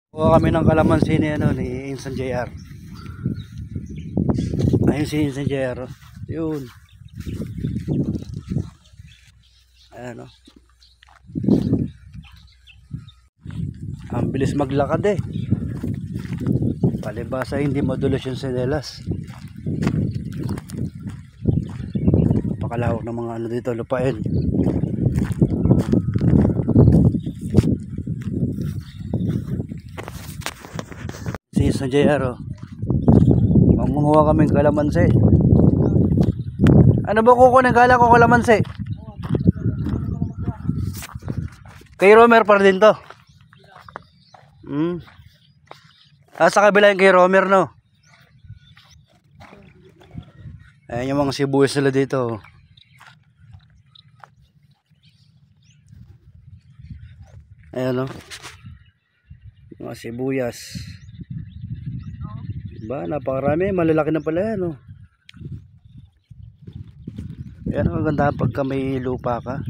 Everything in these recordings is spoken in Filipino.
Kuha kami ng kalamansi ni, ni Insan JR. Ayun si Insan JR. Yun. Ayan o. Ang bilis maglakad eh. Palibasa hindi madulas yung senelas. Pakalawak ng mga ano dito, lupain. Si Insan JR o. Mangunguha kaming kalamansi. Ano ba kukunin? Kala ko kalamansi. Kay Romer pa din to. Sa kabila yung kay Romer, no? Ayan yung mga sibuyas nila dito. Ayan, no? Mga sibuyas. Diba? Napakarami. Malalaki na pala yan, no? Ayan, ang ganda pagka may lupa ka.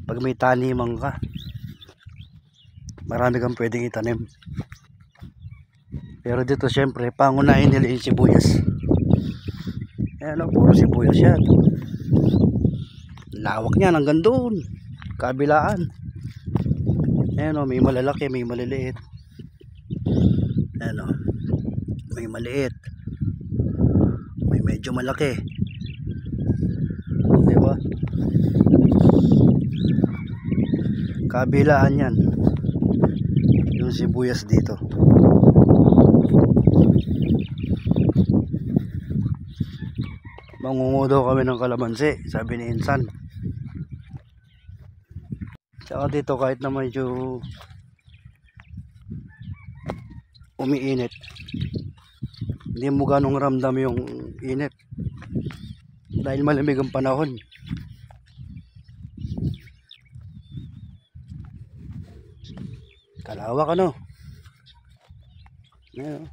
Pag may taniman ka. Marami kang pwedeng itanim. Pero dito syempre pangunahin nila yung sibuyas. Ayan o, puro sibuyas yan. Lawak niyan hanggang doon, kabilaan. Ayan o, may malalaki, may maliliit. Ayan o, may maliit, may medyo malaki. Diba? Kabilaan yan yung sibuyas dito. Mangunguha daw kami ng kalamansi, sabi ni Insan. Tsaka dito kahit na medyo umiinit, hindi mo ganong ramdam yung init dahil malamig ang panahon. Kalawak ano. Ayan,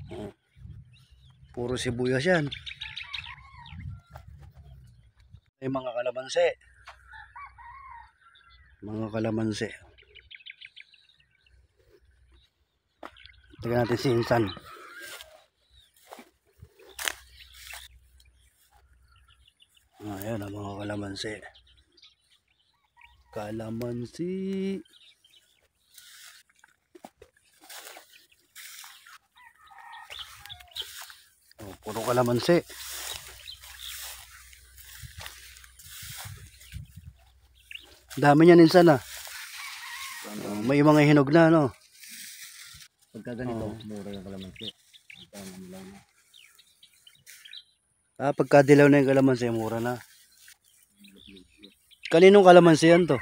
puro sibuyas yan. Ay mga kalamansi. Mga kalamansi. Tignan natin si Insan. Ayan ang mga kalamansi. Kalamansi. Oh, puro kalamansi. Dami niyan Insan ah. May mga hinog na no. Pagka ganito, mura yung kalamansi. Pagka dilaw na yung kalamansi, mura na. Kaninong kalamansi yan to?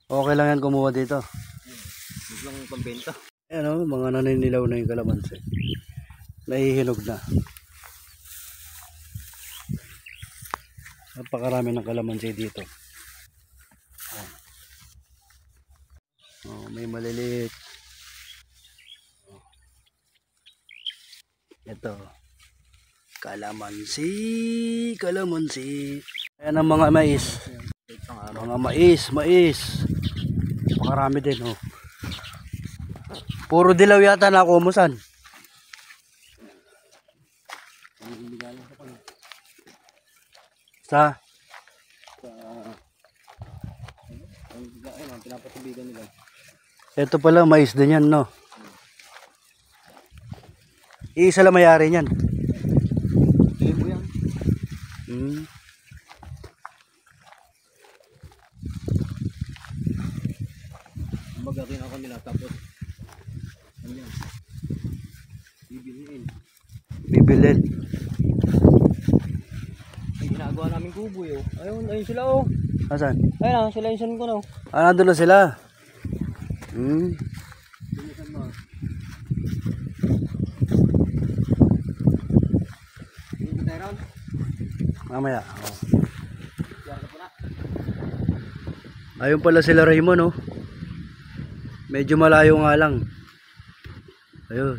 Okay lang yan kumuha dito. Gusto lang pambenta. Ayan o, mga naninilaw na yung kalamansi. Nahihinog na. Napakarami ng kalamansi dito. May maliliit. Ito. Kalamansi. Kalamansi. Ayan ang mga mais. Mga mais. Napakarami din oh. Puro dilaw yata na kumusan. Sa pinapatubigan nila. ito pala mais din yan no. Iisa lang mayari niyan. Libo yan. Magakin ako nila tapos ano yan? Bibilin. Ay ginagawa namin kubo eh. Ayun sila oh. Asan? Ayun sila yung ko no. Nandun na sila. Mamaya. Ayun pala sila Raymond oh. Medyo malayo nga lang. Ayun.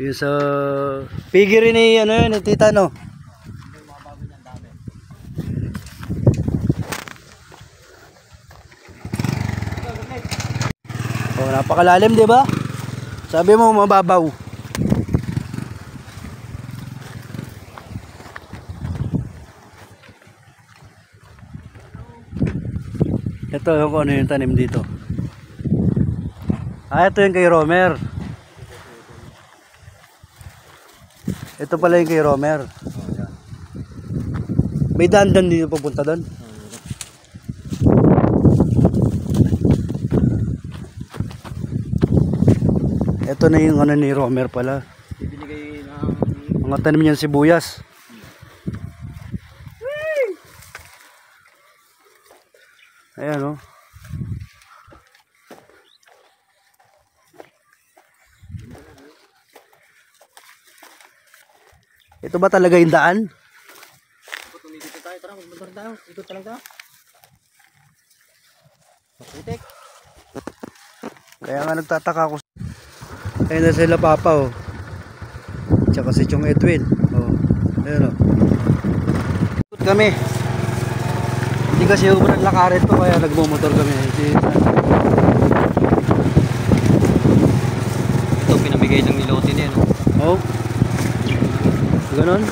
Yung sa pigiri ni ano yun, tita no. Oh, napakalalim, di ba? Sabi mo mababaw. Ito yung kung ano yung tanim dito. Ah, ito yung kay Romer. Ito pala yung kay Romer. May dandan dito papunta doon. Ito na yung ano ni Romer pala. Ibinigay ng... Mga tanim niyan sibuyas. Ayan, oh. Ito ba talaga yung daan? Tumigit tayo, tara, magbantar tayo. Ikot ka lang tayo. Maputik. Kaya nga nagtataka ako. Ayun na sila Papa, oh. Tsaka si Chong Edwin. Oh. Ayun, oh. Ikot kami. Hindi kasi yung lakarin to, kaya nagmumotor kami. Ito pinamigay ng nilote niya, no? Oh. Ganon.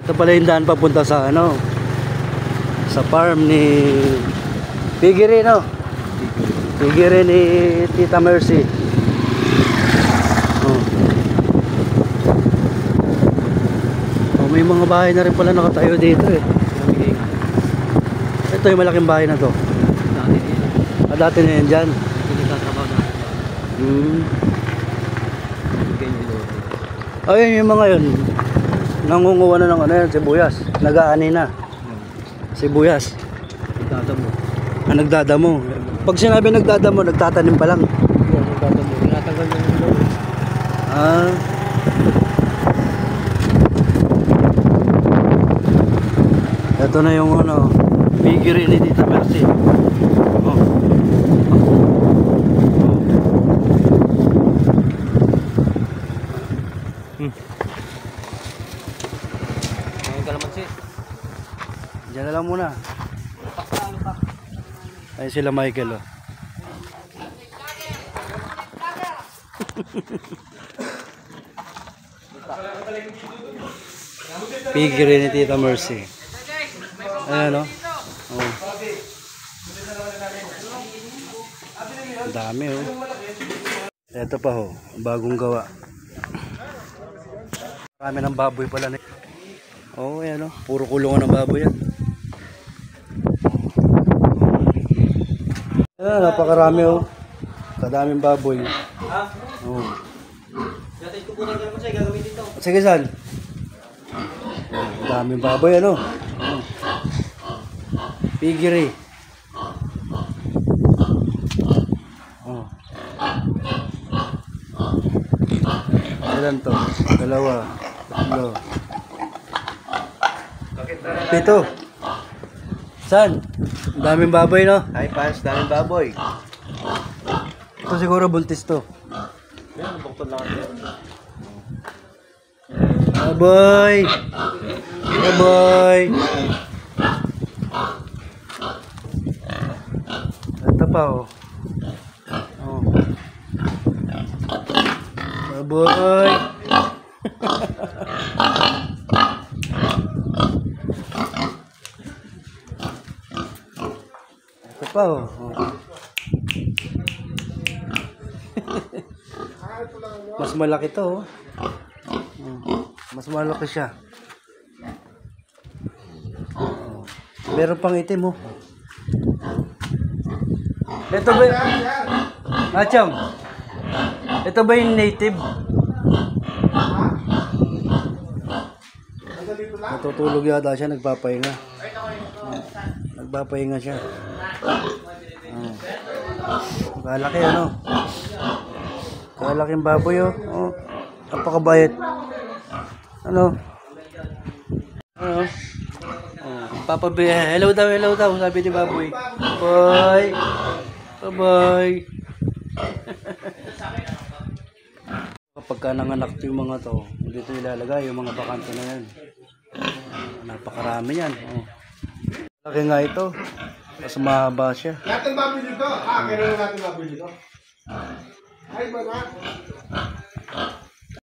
Ito pala yung daan papunta sa ano, sa farm ni Pigiri, no? Pigiri ni Tita Mercy. Oh. Oh, may mga bahay na rin pala nakatayo dito eh. Pinamigay nga. Ito yung malaking bahay na to. Dati nila. Ah, dati na yan dyan. Ito nagtatrabaho na. Pinamigay ng nilote. Ayun yung mga yun. Nangunguha na ng ano yan, sibuyas. Nag-aani na. Sibuyas. Nagdadamo. Ah, nagdadamo. Pag sinabi nagdadamo, nagtatanim pa lang. Yan, nagdadamo. Tinatanggal niya ng nilote. Ah. Ito na yung ano, Pigiri ni Tita Mercy. Oh. Ngayon kalamansi. Diyan na lang muna. Ayun sila Michael, oh. Pigiri ni Tita Mercy. Ayan, oh. Oh. Ang dami, oh. Ito pa, oh. Bagong gawa. Marami ng baboy pala. Oh, ayan, oh. Puro kulungan ng baboy yan. Ayan, napakarami, oh. Kadaming baboy. Oh. Natin kukunan ka naman siya, gagamitin ito. Sige, saan? Daming baboy, ano? Pigiri. Oh. Ilan to? Dalawa. Tatlo. Pito. Saan? Daming baboy, no? Hi, fans, daming baboy. Ito siguro buntis to. Yan, bukod lang ito. Baboy! Baboy! Ito pa, oh. Oh. Baboy! Ito pa, oh. Mas malaki to, oh. Mas malaki siya. Oh. Meron pang itim, oh. Ito ba? Achong. Ito ba yung native? Natutulog yata siya, nagpapahinga. Nagpapahinga siya. Oh. Kalaki, ano? Kalaking baboy, oh. Oh. Napakabayat. Ano? Ano? Oh. Hello daw, sabi ni baboy. Bye. Bye-bye. Kapag ka nanganak yung mga to, dito ilalagay yung mga bakante na yan. Napakarami yan. Oh. Laki nga ito. Mas mahaba siya. Natin mabili dito. Kailan natin mabili dito? Ay, ba na?